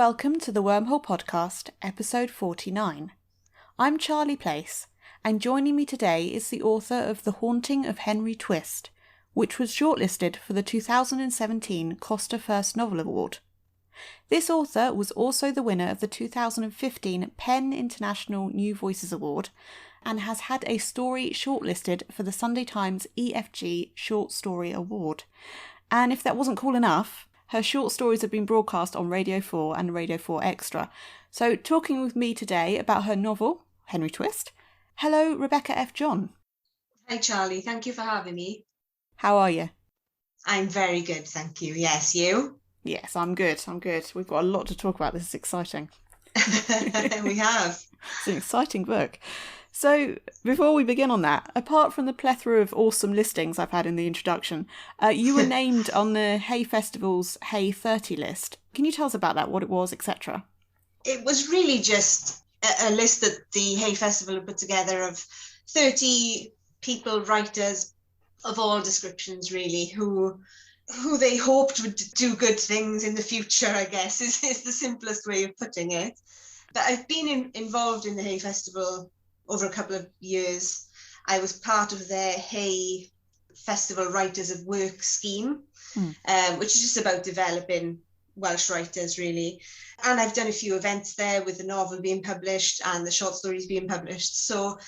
welcome to the Wormhole Podcast, episode 49. I'm Charlie Place, and joining me today is the author of The Haunting of Henry Twist, which was shortlisted for the 2017 Costa First Novel Award. This author was also the winner of the 2015 PEN International New Voices Award and has had a story shortlisted for the Sunday Times EFG Short Story Award. And if that wasn't cool enough, her short stories have been broadcast on Radio 4 and Radio 4 Extra. So talking with me today about her novel, Henry Twist. Hello, Rebecca F. John. Hi, Charlie. Thank you for having me. How are you? I'm very good, thank you. Yes, you? Yes, I'm good. We've got a lot to talk about. This is exciting. We have. It's an exciting book. So, before we begin on that, apart from the plethora of awesome listings I've had in the introduction, you were named on the Hay Festival's Hay 30 list. Can you tell us about that, what it was, etc.? It was really just a list that the Hay Festival had put together of 30 people, writers of all descriptions, really, who they hoped would do good things in the future, I guess, is the simplest way of putting it. But I've been involved in the Hay Festival over a couple of years. I was part of their Hay Festival Writers of Work scheme, which is just about developing Welsh writers, really. And I've done a few events there with the novel being published and the short stories being published. So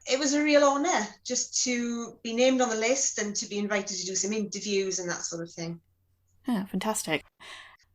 it was a real honour just to be named on the list and to be invited to do some interviews and that sort of thing. Yeah, fantastic.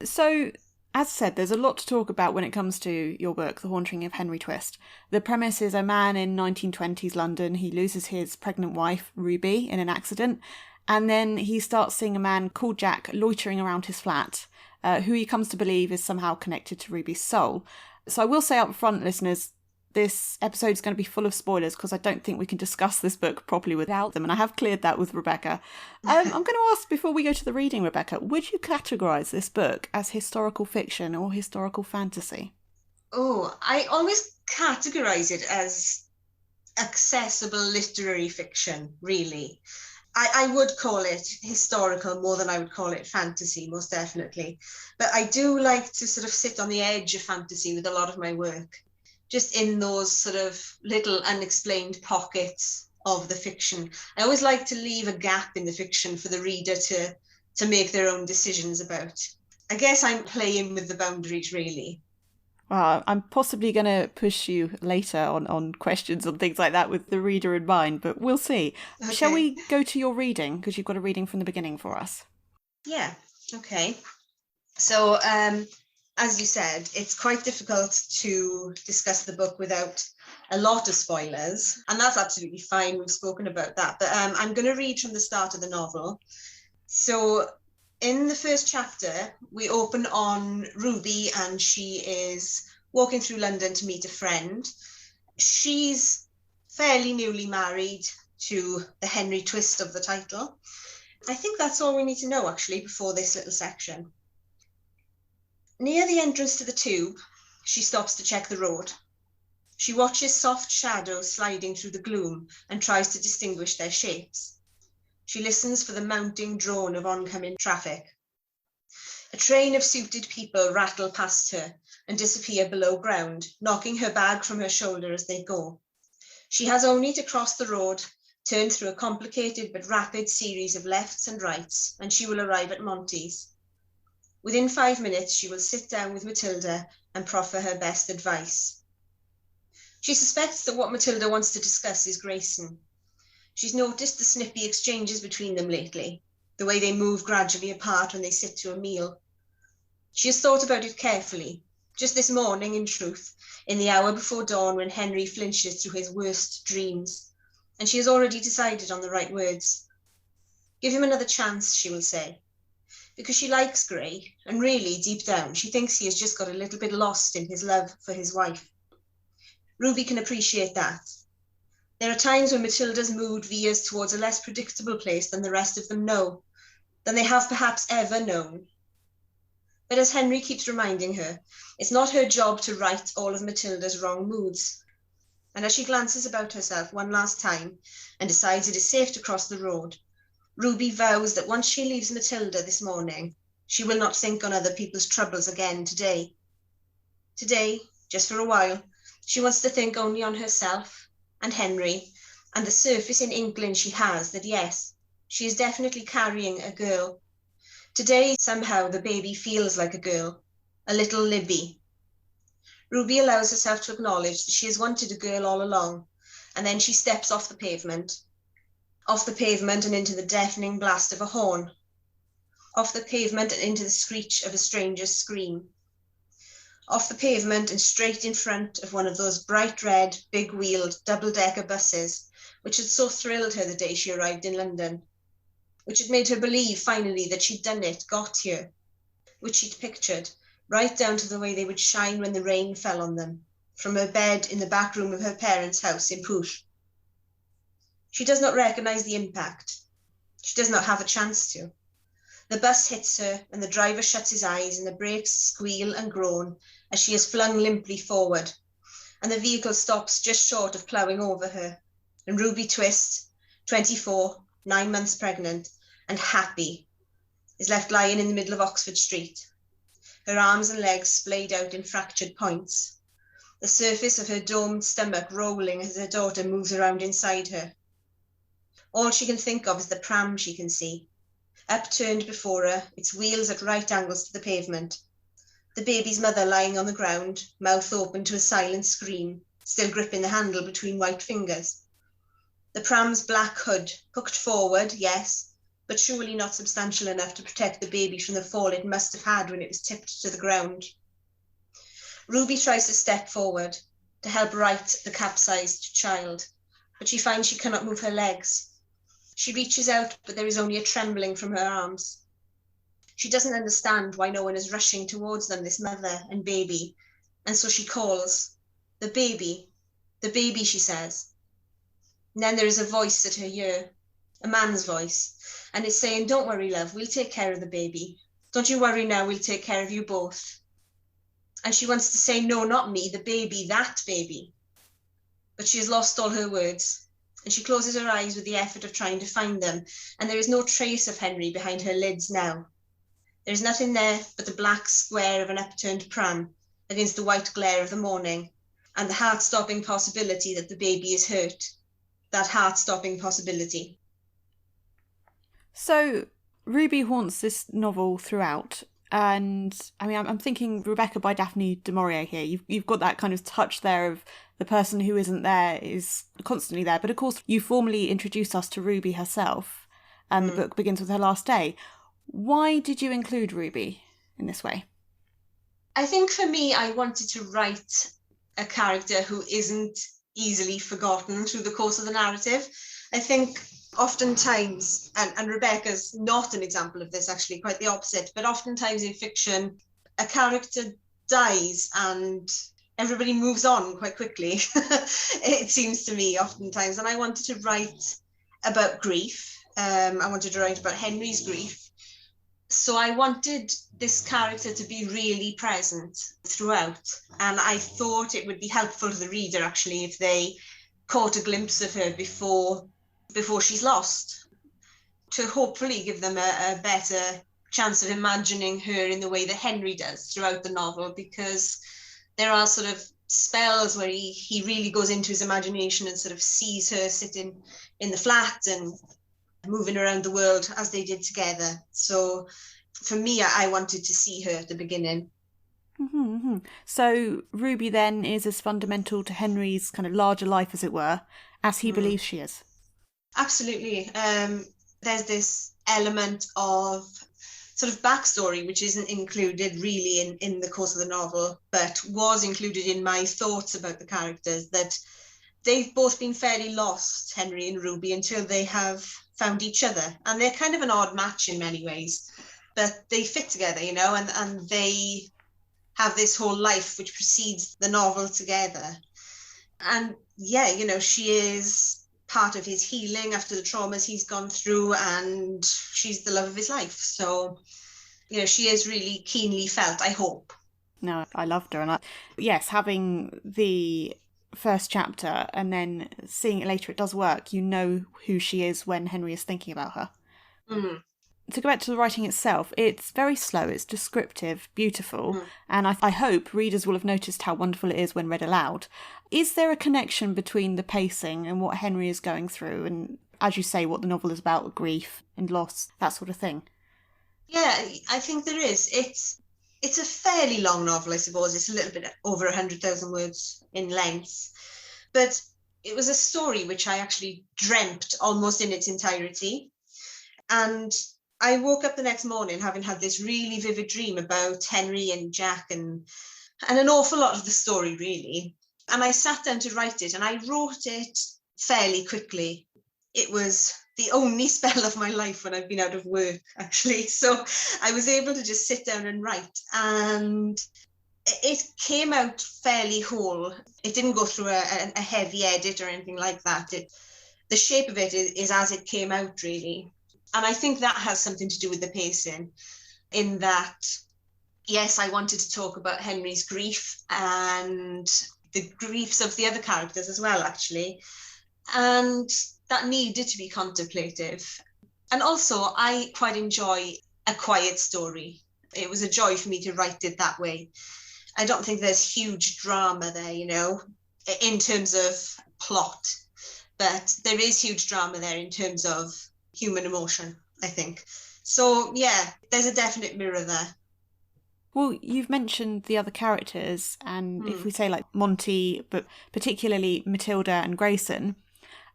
So, as I said, there's a lot to talk about when it comes to your book, The Haunting of Henry Twist. The premise is a man in 1920s London. He loses his pregnant wife, Ruby, in an accident, and then he starts seeing a man called Jack loitering around his flat, who he comes to believe is somehow connected to Ruby's soul. So I will say up front, listeners, this episode is going to be full of spoilers because I don't think we can discuss this book properly without them, and I have cleared that with Rebecca. I'm going to ask, before we go to the reading, Rebecca, would you categorise this book as historical fiction or historical fantasy? Oh, I always categorise it as accessible literary fiction, really. I would call it historical more than I would call it fantasy, most definitely. But I do like to sort of sit on the edge of fantasy with a lot of my work, just in those sort of little unexplained pockets of the fiction. I always like to leave a gap in the fiction for the reader to make their own decisions about. I guess I'm playing with the boundaries, really. Well, I'm possibly going to push you later on questions and things like that with the reader in mind, but we'll see. Okay. Shall we go to your reading? Because you've got a reading from the beginning for us. Yeah, okay. So, as you said, it's quite difficult to discuss the book without a lot of spoilers, and that's absolutely fine. We've spoken about that, but I'm going to read from the start of the novel. So in the first chapter, we open on Ruby, and she is walking through London to meet a friend. She's fairly newly married to the Henry Twist of the title. I think that's all we need to know, actually, before this little section. Near the entrance to the tube, she stops to check the road. She watches soft shadows sliding through the gloom and tries to distinguish their shapes. She listens for the mounting drone of oncoming traffic. A train of suited people rattle past her and disappear below ground, knocking her bag from her shoulder as they go. She has only to cross the road, turn through a complicated but rapid series of lefts and rights, and she will arrive at Monty's. Within 5 minutes, she will sit down with Matilda and proffer her best advice. She suspects that what Matilda wants to discuss is Grayson. She's noticed the snippy exchanges between them lately, the way they move gradually apart when they sit to a meal. She has thought about it carefully, just this morning, in truth, in the hour before dawn when Henry flinches through his worst dreams, and she has already decided on the right words. Give him another chance, she will say, because she likes Gray, and really, deep down, she thinks he has just got a little bit lost in his love for his wife. Ruby can appreciate that. There are times when Matilda's mood veers towards a less predictable place than the rest of them know, than they have perhaps ever known. But as Henry keeps reminding her, it's not her job to right all of Matilda's wrong moods. And as she glances about herself one last time and decides it is safe to cross the road, Ruby vows that once she leaves Matilda this morning, she will not think on other people's troubles again today. Today, just for a while, she wants to think only on herself and Henry and the surface in inkling she has that yes, she is definitely carrying a girl. Today, somehow, the baby feels like a girl, a little Libby. Ruby allows herself to acknowledge that she has wanted a girl all along, and then she steps off the pavement and into the deafening blast of a horn, off the pavement and into the screech of a stranger's scream, off the pavement and straight in front of one of those bright red, big-wheeled, double-decker buses which had so thrilled her the day she arrived in London, which had made her believe finally that she'd done it, got here, which she'd pictured, right down to the way they would shine when the rain fell on them, from her bed in the back room of her parents' house in Poosh. She does not recognise the impact. She does not have a chance to. The bus hits her, and the driver shuts his eyes, and the brakes squeal and groan as she is flung limply forward, and the vehicle stops just short of ploughing over her, and Ruby Twist, 24, 9 months pregnant, and happy, is left lying in the middle of Oxford Street, her arms and legs splayed out in fractured points, the surface of her domed stomach rolling as her daughter moves around inside her. All she can think of is the pram she can see, upturned before her, its wheels at right angles to the pavement, the baby's mother lying on the ground, mouth open to a silent scream, still gripping the handle between white fingers. The pram's black hood, hooked forward, yes, but surely not substantial enough to protect the baby from the fall it must have had when it was tipped to the ground. Ruby tries to step forward, to help right the capsized child, but she finds she cannot move her legs. She reaches out, but there is only a trembling from her arms. She doesn't understand why no one is rushing towards them, this mother and baby, and so she calls, the baby, she says. And then there is a voice at her ear, a man's voice, and it's saying, don't worry, love, we'll take care of the baby. Don't you worry now, we'll take care of you both. And she wants to say, no, not me, the baby, that baby. But she has lost all her words, and she closes her eyes with the effort of trying to find them, and there is no trace of Henry behind her lids now. There is nothing there but the black square of an upturned pram against the white glare of the morning, and the heart-stopping possibility that the baby is hurt. That heart-stopping possibility. So Ruby haunts this novel throughout, and I mean, I'm thinking Rebecca by Daphne du Maurier here. You've got that kind of touch there of the person who isn't there is constantly there, but of course you formally introduce us to Ruby herself, and the book begins with her last day. Why did you include Ruby in this way? I think for me, I wanted to write a character who isn't easily forgotten through the course of the narrative. I think oftentimes, and Rebecca's not an example of this, actually, quite the opposite, but oftentimes in fiction, a character dies and everybody moves on quite quickly, it seems to me oftentimes. And I wanted to write about grief. I wanted to write about Henry's grief. So I wanted this character to be really present throughout. And I thought it would be helpful to the reader, actually, if they caught a glimpse of her before she's lost, to hopefully give them a better chance of imagining her in the way that Henry does throughout the novel, because there are sort of spells where he really goes into his imagination and sort of sees her sitting in the flat and moving around the world as they did together. So for me, I wanted to see her at the beginning. Mm-hmm. So Ruby then is as fundamental to Henry's kind of larger life, as it were, as he believes she is. Absolutely. There's this element of sort of backstory which isn't included really in the course of the novel, but was included in my thoughts about the characters, that they've both been fairly lost, Henry and Ruby, until they have found each other. And they're kind of an odd match in many ways, but they fit together, you know, and they have this whole life which precedes the novel together. And yeah, you know, she is part of his healing after the traumas he's gone through, and she's the love of his life. So, you know, she is really keenly felt, I hope. No, I loved her. And yes, having the first chapter and then seeing it later, it does work. You know who she is when Henry is thinking about her. Mm. to go back to the writing itself, it's very slow, it's descriptive, beautiful, Mm. and I hope readers will have noticed how wonderful it is when read aloud. Is there a connection between the pacing and what Henry is going through, and, as you say, what the novel is about, grief and loss, that sort of thing? Yeah, I think there is. It's a fairly long novel, I suppose. It's a little bit over 100,000 words in length. But it was a story which I actually dreamt almost in its entirety. And I woke up the next morning having had this really vivid dream about Henry and Jack and an awful lot of the story, really. And I sat down to write it, and I wrote it fairly quickly. It was the only spell of my life when I've been out of work, actually. So I was able to just sit down and write. And it came out fairly whole. It didn't go through a heavy edit or anything like that. The shape of it is as it came out, really. And I think that has something to do with the pacing, in that, yes, I wanted to talk about Henry's grief and the griefs of the other characters as well, actually. And that needed to be contemplative. And also, I quite enjoy a quiet story. It was a joy for me to write it that way. I don't think there's huge drama there, in terms of plot, but there is huge drama there in terms of human emotion, I think. So, yeah, there's a definite mirror there. Well, you've mentioned the other characters, and if we say like Monty, but particularly Matilda and Grayson,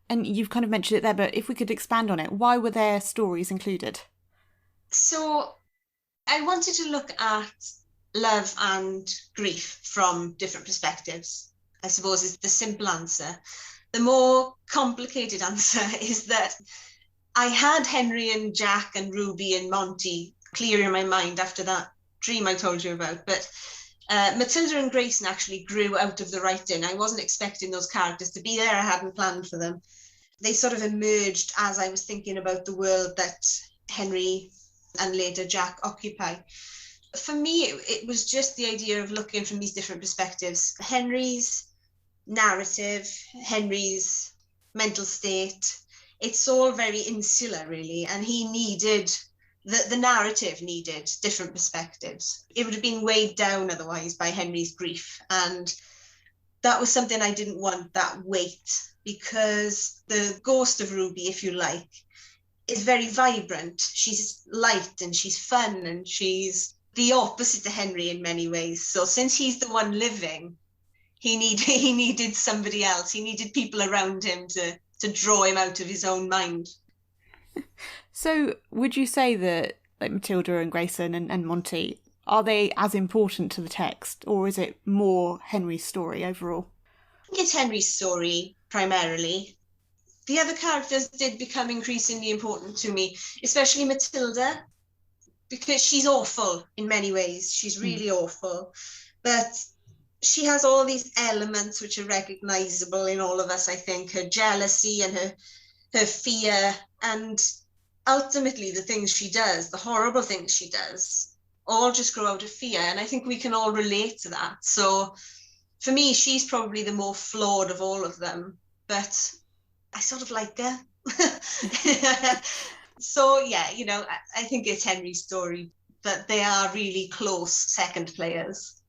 and you've kind of mentioned it there, but if we could expand on it, why were their stories included? So I wanted to look at love and grief from different perspectives, I suppose, is the simple answer. The more complicated answer is that I had Henry and Jack and Ruby and Monty clear in my mind after that dream I told you about, but Matilda and Grayson actually grew out of the writing. I wasn't expecting those characters to be there. I hadn't planned for them. They sort of emerged as I was thinking about the world that Henry and later Jack occupy. For me, it was just the idea of looking from these different perspectives. Henry's narrative, Henry's mental state, it's all very insular, really, and he needed, the narrative needed different perspectives. It would have been weighed down otherwise by Henry's grief, and that was something I didn't want, that weight, because the ghost of Ruby, if you like, is very vibrant. She's light and she's fun and she's the opposite to Henry in many ways. So since he's the one living, he needed somebody else. He needed people around him to draw him out of his own mind. So would you say that like Matilda and Grayson and Monty, are they as important to the text, or is it more Henry's story overall? I think it's Henry's story primarily. The other characters did become increasingly important to me, especially Matilda, because she's awful in many ways. She's really awful. But she has all these elements which are recognisable in all of us, I think. Her jealousy and her fear, and ultimately the things she does, the horrible things she does, all just grow out of fear. And I think we can all relate to that. So for me, she's probably the more flawed of all of them. But I sort of like her. So, yeah, I think it's Henry's story, but they are really close second players.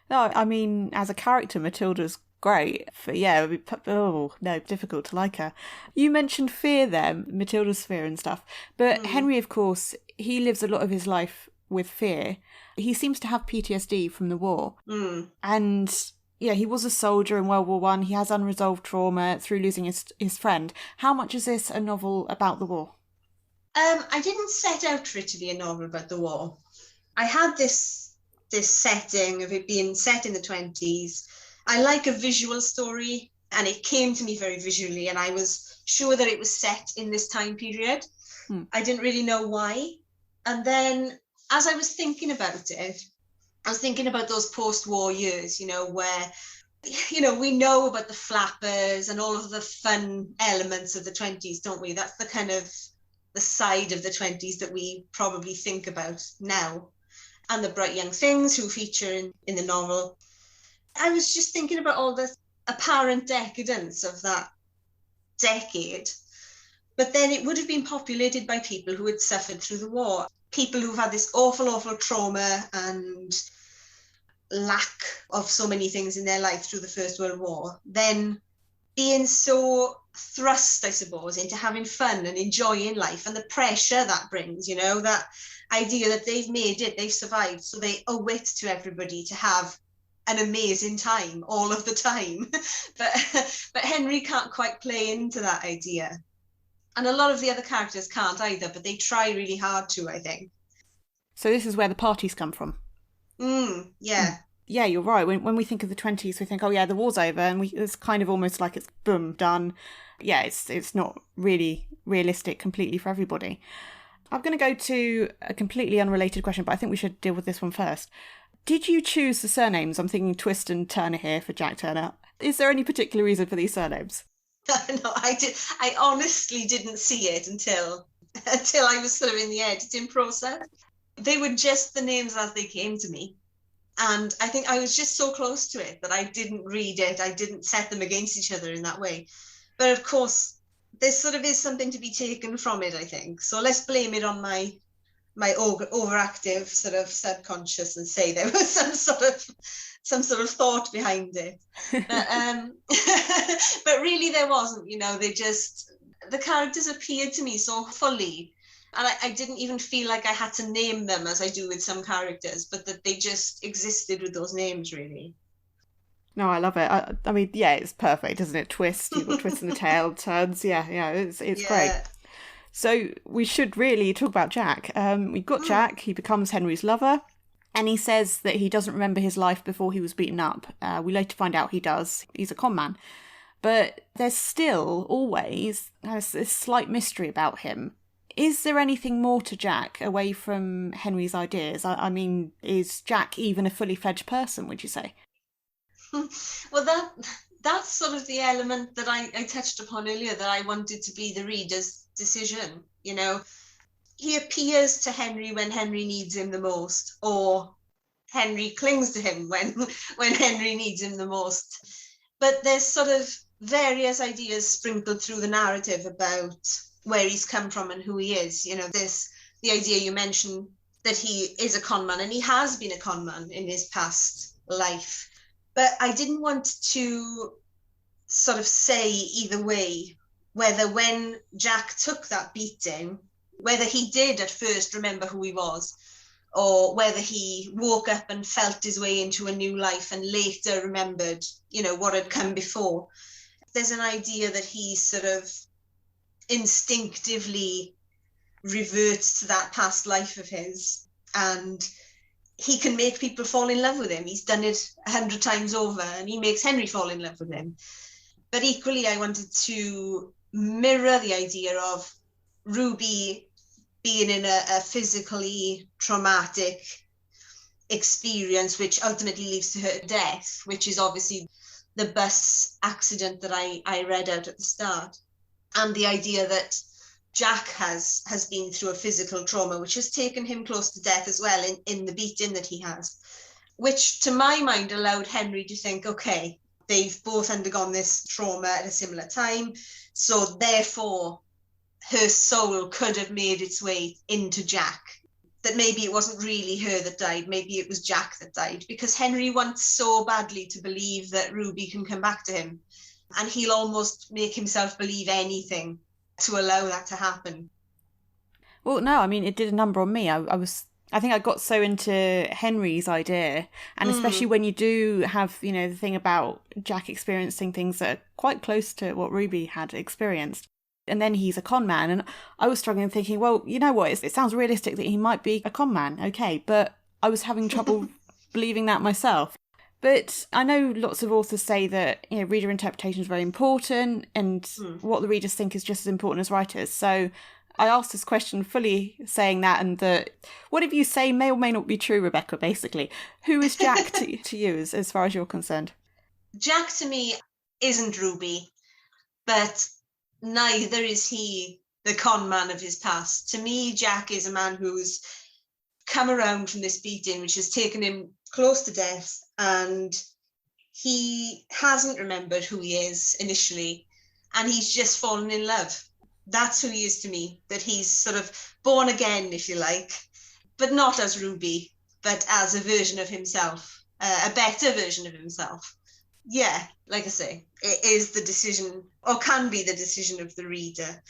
No, I mean, as a character, Matilda's great. But yeah, difficult to like her. You mentioned fear there, Matilda's fear and stuff. But Henry, of course, he lives a lot of his life with fear. He seems to have PTSD from the war. And yeah, he was a soldier in World War One. He has unresolved trauma through losing his friend. How much is this a novel about the war? I didn't set out for it to be a novel about the war. I had this setting of it being set in the 20s. I like a visual story, and it came to me very visually, and I was sure that it was set in this time period. I didn't really know why. And then as I was thinking about it, I was thinking about those post-war years, where, we know about the flappers and all of the fun elements of the 20s, don't we? That's the kind of the side of the 20s that we probably think about now. And the bright young things who feature in the novel. I was just thinking about all the apparent decadence of that decade. But then it would have been populated by people who had suffered through the war, people who've had this awful, awful trauma and lack of so many things in their life through the First World War, then being so thrust, I suppose, into having fun and enjoying life, and the pressure that brings, that idea that they've made it, they've survived, so they owe it to everybody to have an amazing time all of the time. but Henry can't quite play into that idea. And a lot of the other characters can't either, but they try really hard to, I think. So this is where the parties come from. Yeah. Yeah, you're right. When we think of the 20s, we think, oh yeah, the war's over, and it's kind of almost like it's boom, done. Yeah, it's not really realistic completely for everybody. I'm going to go to a completely unrelated question, but I think we should deal with this one first. Did you choose the surnames? I'm thinking Twist and Turner here for Jack Turner. Is there any particular reason for these surnames? No, I honestly didn't see it until I was sort of in the editing process. They were just the names as they came to me. And I think I was just so close to it that I didn't read it. I didn't set them against each other in that way. But of course, there sort of is something to be taken from it, I think. So let's blame it on my overactive sort of subconscious and say there was some sort of thought behind it. But really there wasn't, the characters appeared to me so fully. And I didn't even feel like I had to name them as I do with some characters, but that they just existed with those names, really. No, I love it. I mean, yeah, it's perfect, isn't it? Twist, you've got twists in the tail, turns. Yeah, it's great. So we should really talk about Jack. We've got Jack. He becomes Henry's lover, and he says that he doesn't remember his life before he was beaten up. We later find out he does. He's a con man. But there's still always this slight mystery about him. Is there anything more to Jack away from Henry's ideas? I mean, is Jack even a fully fledged person, would you say? Well, that's sort of the element that I touched upon earlier, that I wanted to be the reader's decision. He appears to Henry when Henry needs him the most, or Henry clings to him when Henry needs him the most. But there's sort of various ideas sprinkled through the narrative about where he's come from and who he is. The idea you mentioned that he is a con man, and he has been a con man in his past life. But I didn't want to sort of say either way whether when Jack took that beating, whether he did at first remember who he was, or whether he woke up and felt his way into a new life and later remembered, what had come before. There's an idea that he sort of instinctively reverts to that past life of his, and he can make people fall in love with him. He's done it 100 times over, and he makes Henry fall in love with him. But equally, I wanted to mirror the idea of Ruby being in a physically traumatic experience, which ultimately leads to her death, which is obviously the bus accident that I read out at the start. And the idea that Jack has been through a physical trauma, which has taken him close to death as well in the beating that he has, which to my mind allowed Henry to think, okay, they've both undergone this trauma at a similar time, so therefore her soul could have made its way into Jack. That maybe it wasn't really her that died, maybe it was Jack that died, because Henry wants so badly to believe that Ruby can come back to him, and he'll almost make himself believe anything to allow that to happen. Well, no, I mean, it did a number on me. I think I got so into Henry's idea, and especially when you do have, the thing about Jack experiencing things that are quite close to what Ruby had experienced. And then he's a con man, and I was struggling thinking, well, you know what, it sounds realistic that he might be a con man, okay, but I was having trouble believing that myself. But I know lots of authors say that, reader interpretation is very important, and what the readers think is just as important as writers. So I asked this question fully saying that, and that whatever you say may or may not be true, Rebecca, basically. Who is Jack to you as far as you're concerned? Jack to me isn't Ruby, but neither is he the con man of his past. To me, Jack is a man who's come around from this beating, which has taken him close to death, and he hasn't remembered who he is initially, and he's just fallen in love. That's who he is to me, that he's sort of born again, if you like, but not as Ruby, but as a version of himself, a better version of himself. Yeah, like I say, it is the decision, or can be the decision of the reader.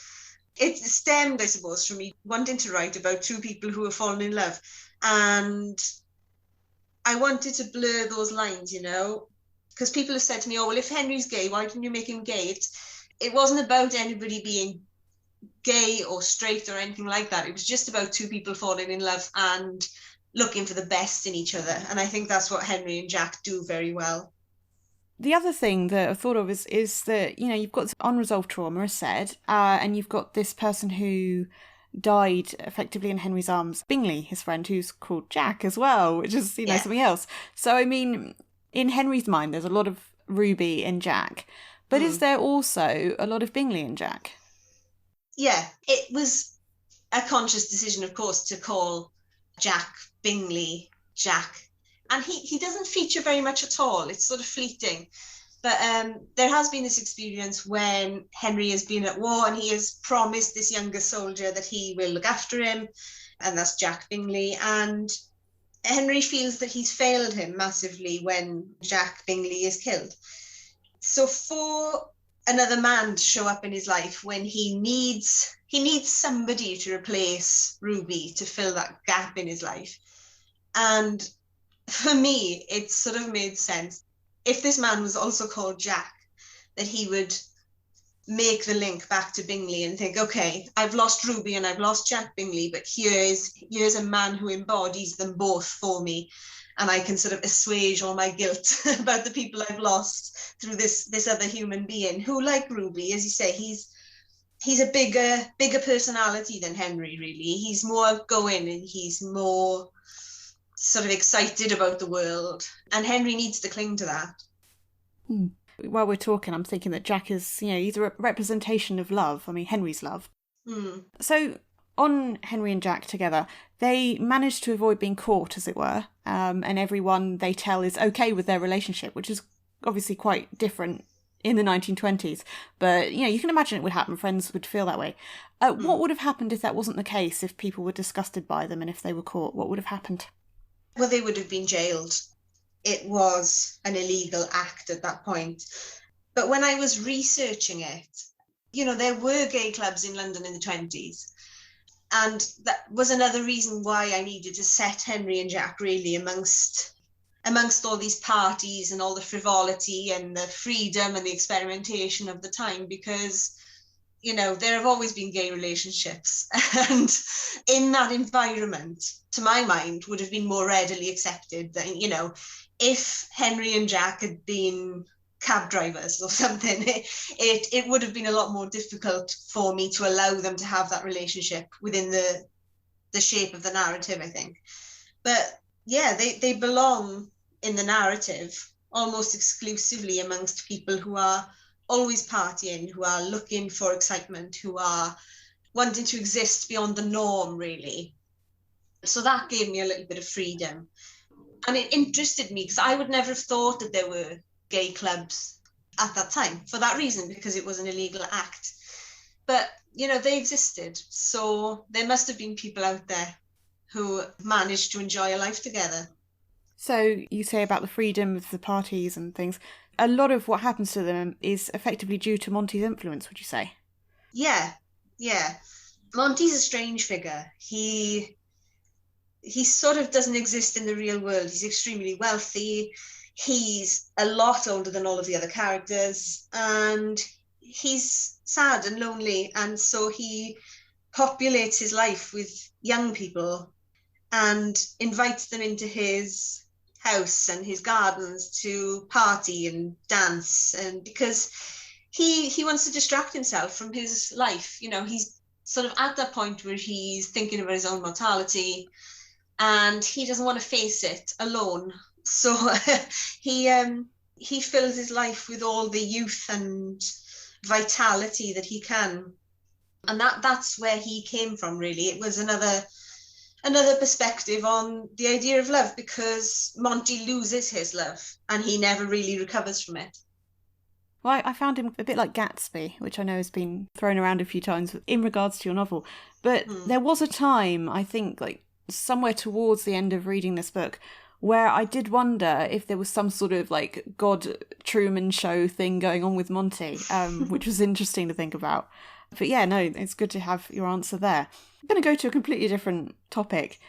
It stemmed, I suppose, from me wanting to write about two people who have fallen in love. And I wanted to blur those lines, because people have said to me, oh, well, if Henry's gay, why didn't you make him gay? It wasn't about anybody being gay or straight or anything like that. It was just about two people falling in love and looking for the best in each other. And I think that's what Henry and Jack do very well. The other thing that I thought of is that, you've got unresolved trauma, as said, and you've got this person who died effectively in Henry's arms, Bingley, his friend, who's called Jack as well, which is, something else. So, I mean, in Henry's mind, there's a lot of Ruby and Jack, but is there also a lot of Bingley and Jack? Yeah, it was a conscious decision, of course, to call Jack Bingley Jack. And he doesn't feature very much at all. It's sort of fleeting. But there has been this experience when Henry has been at war and he has promised this younger soldier that he will look after him. And that's Jack Bingley. And Henry feels that he's failed him massively when Jack Bingley is killed. So for another man to show up in his life when he needs somebody to replace Ruby, to fill that gap in his life. And for me, it sort of made sense. If this man was also called Jack, that he would make the link back to Bingley and think, okay, I've lost Ruby and I've lost Jack Bingley, but here's a man who embodies them both for me. And I can sort of assuage all my guilt about the people I've lost through this other human being who, like Ruby, as you say, he's a bigger personality than Henry, really. He's more outgoing and he's more sort of excited about the world. And Henry needs to cling to that. While we're talking, I'm thinking that Jack is, he's a representation of love. I mean, Henry's love. So on Henry and Jack together, they manage to avoid being caught, as it were, and everyone they tell is okay with their relationship, which is obviously quite different in the 1920s. But, you can imagine it would happen. Friends would feel that way. What would have happened if that wasn't the case, if people were disgusted by them and if they were caught? What would have happened? Well, they would have been jailed. It was an illegal act at that point. But when I was researching it, there were gay clubs in London in the 20s. And that was another reason why I needed to set Henry and Jack really amongst all these parties and all the frivolity and the freedom and the experimentation of the time, because there have always been gay relationships, and in that environment, to my mind, would have been more readily accepted than, if Henry and Jack had been cab drivers or something, it would have been a lot more difficult for me to allow them to have that relationship within the shape of the narrative, I think. But yeah, they belong in the narrative almost exclusively amongst people who are always partying, who are looking for excitement, who are wanting to exist beyond the norm, really. So that gave me a little bit of freedom. And it interested me because I would never have thought that there were gay clubs at that time for that reason, because it was an illegal act. But, they existed. So there must have been people out there who managed to enjoy a life together. So you say about the freedom of the parties and things. A lot of what happens to them is effectively due to Monty's influence, would you say? Yeah. Monty's a strange figure. He sort of doesn't exist in the real world. He's extremely wealthy. He's a lot older than all of the other characters, and he's sad and lonely. And so he populates his life with young people and invites them into his house and his gardens to party and dance, and because he wants to distract himself from his life. He's sort of at that point where he's thinking about his own mortality and he doesn't want to face it alone. So he fills his life with all the youth and vitality that he can, and that's where he came from, really. It was another perspective on the idea of love, because Monty loses his love and he never really recovers from it. Well, I found him a bit like Gatsby, which I know has been thrown around a few times in regards to your novel. But there was a time, I think, like somewhere towards the end of reading this book, where I did wonder if there was some sort of like God Truman Show thing going on with Monty, which was interesting to think about. But yeah, no, it's good to have your answer there. I'm going to go to a completely different topic.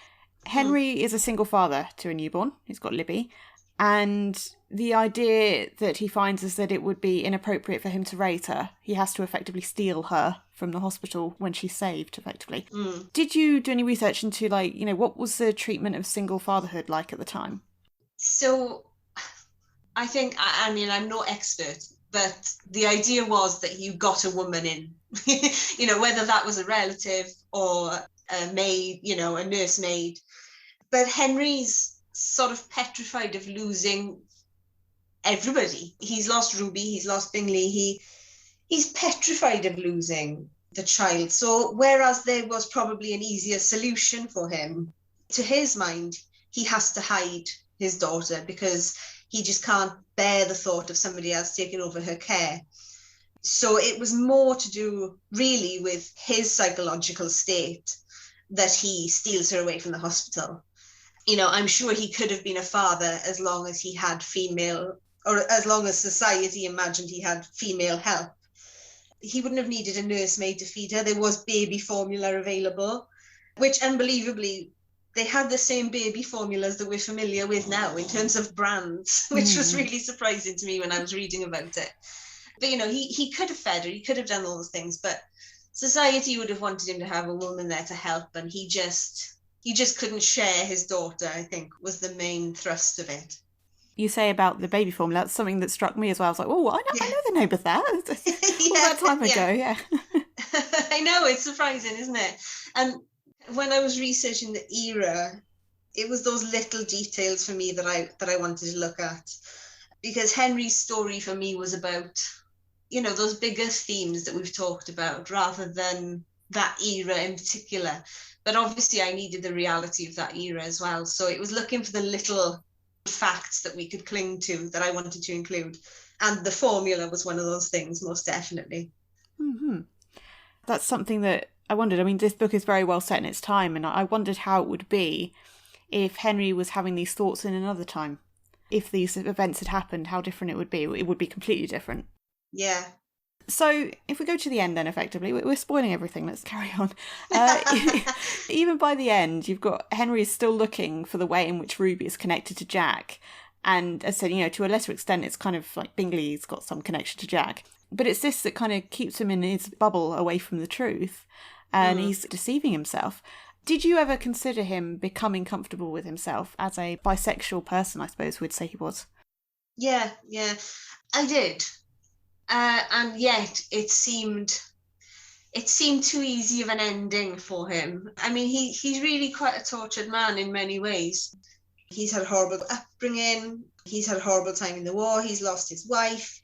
Henry is a single father to a newborn. He's got Libby. And the idea that he finds is that it would be inappropriate for him to raise her. He has to effectively steal her from the hospital when she's saved, effectively. Did you do any research into, like, you know, what was the treatment of single fatherhood like at the time? So I think, I mean, I'm no expert, but the idea was that you got a woman in, you know, whether that was a relative or a maid, you know, a nursemaid. But Henry's sort of petrified of losing everybody. He's lost Ruby, he's lost Bingley, he's petrified of losing the child. So whereas there was probably an easier solution for him, to his mind, he has to hide his daughter because he just can't bear the thought of somebody else taking over her care. So it was more to do really with his psychological state that he steals her away from the hospital. You know, I'm sure he could have been a father as long as he had female, or as long as society imagined he had female help. He wouldn't have needed a nursemaid to feed her. There was baby formula available, which unbelievably, they had the same baby formulas that we're familiar with now in terms of brands, which was really surprising to me when I was reading about it. But, you know, he could have fed her, he could have done all those things, but society would have wanted him to have a woman there to help, and he just couldn't share his daughter, I think, was the main thrust of it. You say about the baby formula, that's something that struck me as well. I was like, oh, I know the name of that. All that time ago, yeah. I know, it's surprising, isn't it? And when I was researching the era, it was those little details for me that I wanted to look at. Because Henry's story for me was about, you know, those bigger themes that we've talked about, rather than that era in particular. But obviously I needed the reality of that era as well. So it was looking for the little facts that we could cling to that I wanted to include. And the formula was one of those things, most definitely. That's something that I wondered. I mean, this book is very well set in its time, and I wondered how it would be if Henry was having these thoughts in another time. If these events had happened, how different it would be. It would be completely different. Yeah. So if we go to the end then, effectively, we're spoiling everything, let's carry on. Even by the end, you've got Henry is still looking for the way in which Ruby is connected to Jack. And as I said, you know, to a lesser extent, it's kind of like Bingley's got some connection to Jack. But it's this that kind of keeps him in his bubble away from the truth. And he's deceiving himself. Did you ever consider him becoming comfortable with himself as a bisexual person, I suppose we'd say he was? Yeah, I did. And yet it seemed too easy of an ending for him. I mean, he's really quite a tortured man in many ways. He's had horrible upbringing. He's had a horrible time in the war. He's lost his wife.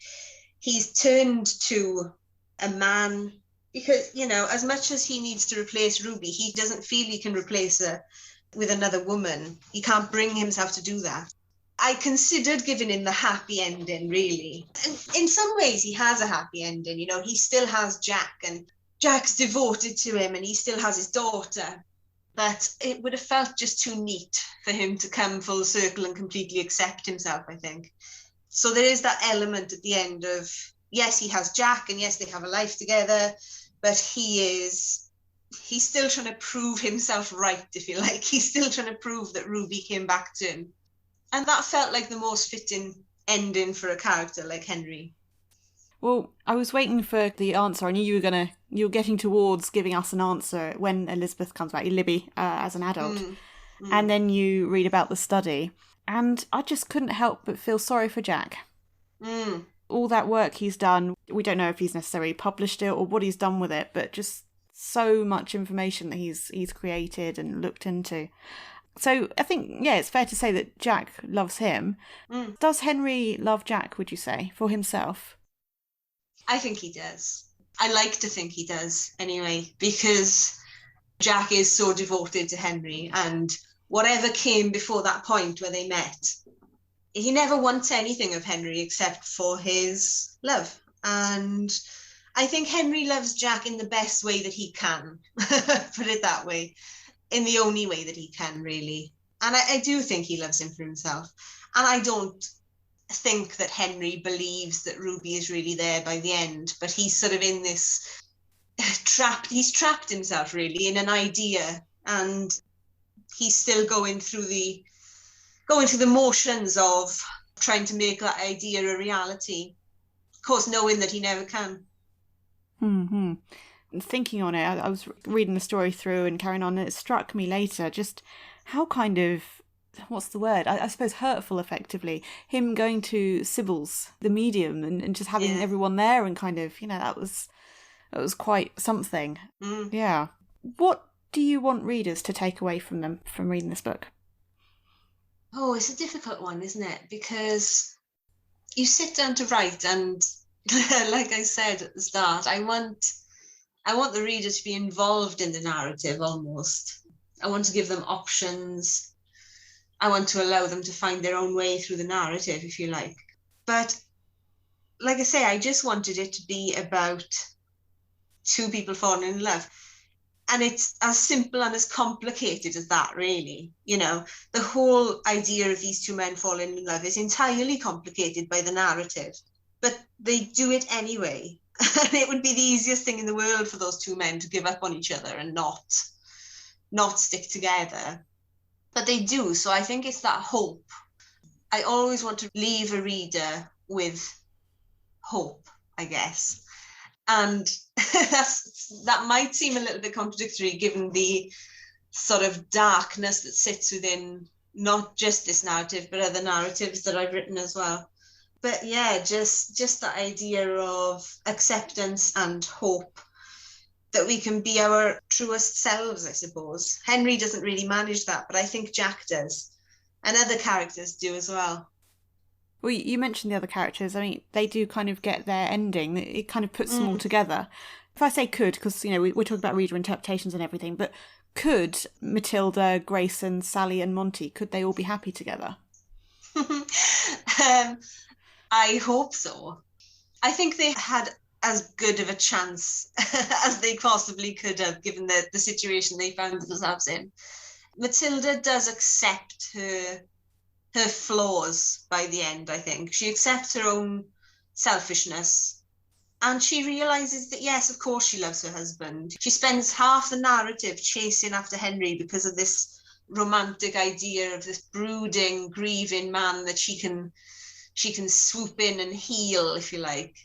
He's turned to a man because, you know, as much as he needs to replace Ruby, he doesn't feel he can replace her with another woman. He can't bring himself to do that. I considered giving him the happy ending, really. And in some ways, he has a happy ending. You know, he still has Jack, and Jack's devoted to him, and he still has his daughter. But it would have felt just too neat for him to come full circle and completely accept himself, I think. So there is that element at the end of, yes, he has Jack, and yes, they have a life together, but he's still trying to prove himself right, if you like. He's still trying to prove that Ruby came back to him. And that felt like the most fitting ending for a character like Henry. Well, I was waiting for the answer. I knew you were getting towards giving us an answer when Elizabeth comes back, Libby, as an adult. And then you read about the study. And I just couldn't help but feel sorry for Jack. All that work he's done, we don't know if he's necessarily published it or what he's done with it, but just so much information that he's created and looked into. So I think, yeah, it's fair to say that Jack loves him. Does Henry love Jack, would you say, for himself? I think he does. I like to think he does, anyway, because Jack is so devoted to Henry, and whatever came before that point where they met, he never wants anything of Henry except for his love. And I think Henry loves Jack in the best way that he can, put it that way, in the only way that he can, really. And I do think he loves him for himself. And I don't think that Henry believes that Ruby is really there by the end, but he's sort of in this he's trapped himself really in an idea, and he's still going through the motions of trying to make that idea a reality, of course knowing that he never can. Mm-hmm. Thinking on it, I was reading the story through and carrying on, and it struck me later just how kind of, what's the word? I suppose hurtful, effectively. Him going to Sybil's, the medium, and just having everyone there, and kind of, that was quite something. Yeah. What do you want readers to take away from them from reading this book? Oh, it's a difficult one, isn't it? Because you sit down to write, and like I said at the start, I want the reader to be involved in the narrative almost. I want to give them options. I want to allow them to find their own way through the narrative, if you like. But like I say, I just wanted it to be about two people falling in love. And it's as simple and as complicated as that, really. The whole idea of these two men falling in love is entirely complicated by the narrative, but they do it anyway. And it would be the easiest thing in the world for those two men to give up on each other and not stick together. But they do. So I think it's that hope. I always want to leave a reader with hope, I guess. And that might seem a little bit contradictory given the sort of darkness that sits within not just this narrative, but other narratives that I've written as well. But yeah, just the idea of acceptance and hope that we can be our truest selves, I suppose. Henry doesn't really manage that, but I think Jack does. And other characters do as well. Well, you mentioned the other characters. I mean, they do kind of get their ending. It kind of puts them all together. If I say could, because, we're talking about reader interpretations and everything, but could Matilda, Grayson, Sally and Monty, could they all be happy together? I hope so. I think they had as good of a chance as they possibly could have, given the situation they found themselves in. Matilda does accept her flaws by the end, I think. She accepts her own selfishness, and she realizes that, yes, of course she loves her husband. She spends half the narrative chasing after Henry because of this romantic idea of this brooding, grieving man that she can swoop in and heal, if you like,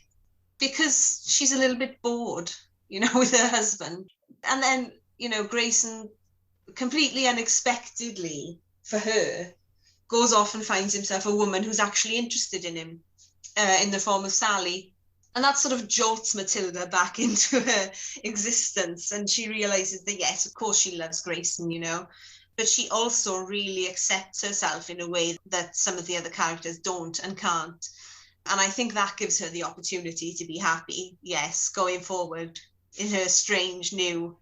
because she's a little bit bored, with her husband. And then, Grayson, completely unexpectedly for her, goes off and finds himself a woman who's actually interested in him, in the form of Sally. And that sort of jolts Matilda back into her existence. And she realizes that, yes, of course she loves Grayson, but she also really accepts herself in a way that some of the other characters don't and can't. And I think that gives her the opportunity to be happy, yes, going forward in her strange new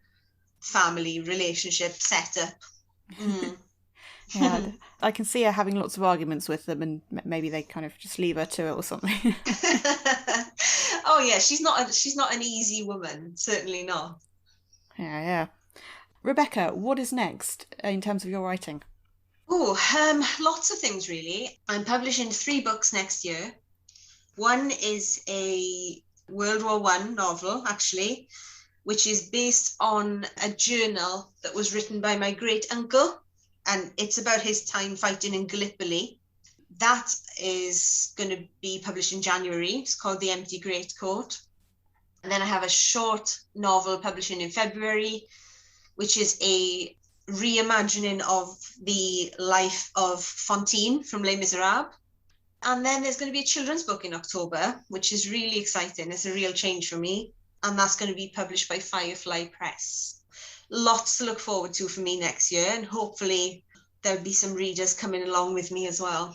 family relationship setup. Yeah, I can see her having lots of arguments with them, and maybe they kind of just leave her to it or something. Oh yeah, she's not an easy woman, certainly not. Yeah. Rebecca, what is next in terms of your writing? Oh, lots of things really. I'm publishing 3 books next year. One is a World War I novel, actually, which is based on a journal that was written by my great uncle, and it's about his time fighting in Gallipoli. That is going to be published in January. It's called The Empty Greatcoat. And then I have a short novel publishing in February, which is a reimagining of the life of Fantine from Les Miserables. And then there's going to be a children's book in October, which is really exciting. It's a real change for me. And that's going to be published by Firefly Press. Lots to look forward to for me next year, and hopefully there'll be some readers coming along with me as well.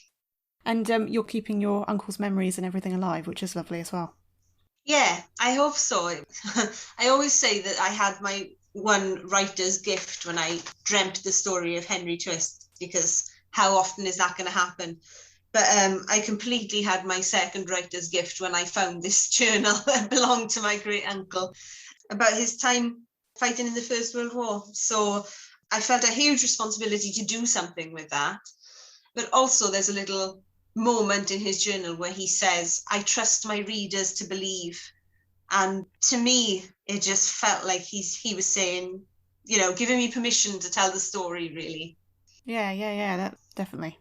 And you're keeping your uncle's memories and everything alive, which is lovely as well. Yeah, I hope so. I always say that I had my one writer's gift when I dreamt the story of Henry Twist, because how often is that going to happen? But I completely had my second writer's gift when I found this journal that belonged to my great uncle about his time fighting in the First World War. So I felt a huge responsibility to do something with that. But also there's a little moment in his journal where he says, I trust my readers to believe. And to me, it just felt like he was saying, giving me permission to tell the story, really. Yeah, that definitely.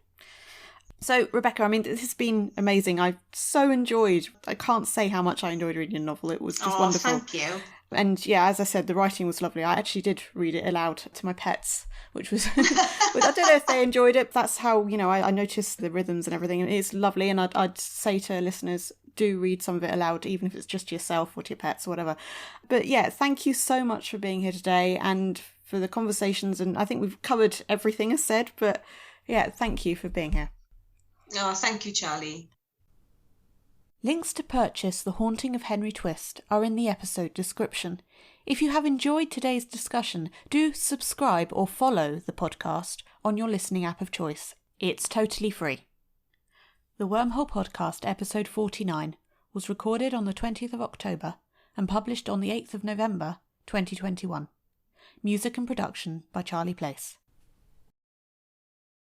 So, Rebecca, I mean, this has been amazing. I can't say how much I enjoyed reading the novel. It was just wonderful. Thank you. And yeah, as I said, the writing was lovely. I actually did read it aloud to my pets, which was, I don't know if they enjoyed it. That's how, I noticed the rhythms and everything. And it's lovely. And I'd say to listeners, do read some of it aloud, even if it's just to yourself or to your pets or whatever. But yeah, thank you so much for being here today and for the conversations. And I think we've covered everything as said, but yeah, thank you for being here. Oh, thank you, Charlie. Links to purchase The Haunting of Henry Twist are in the episode description. If you have enjoyed today's discussion, do subscribe or follow the podcast on your listening app of choice. It's totally free. The Wormhole Podcast, episode 49, was recorded on the 20th of October and published on the 8th of November 2021. Music and production by Charlie Place.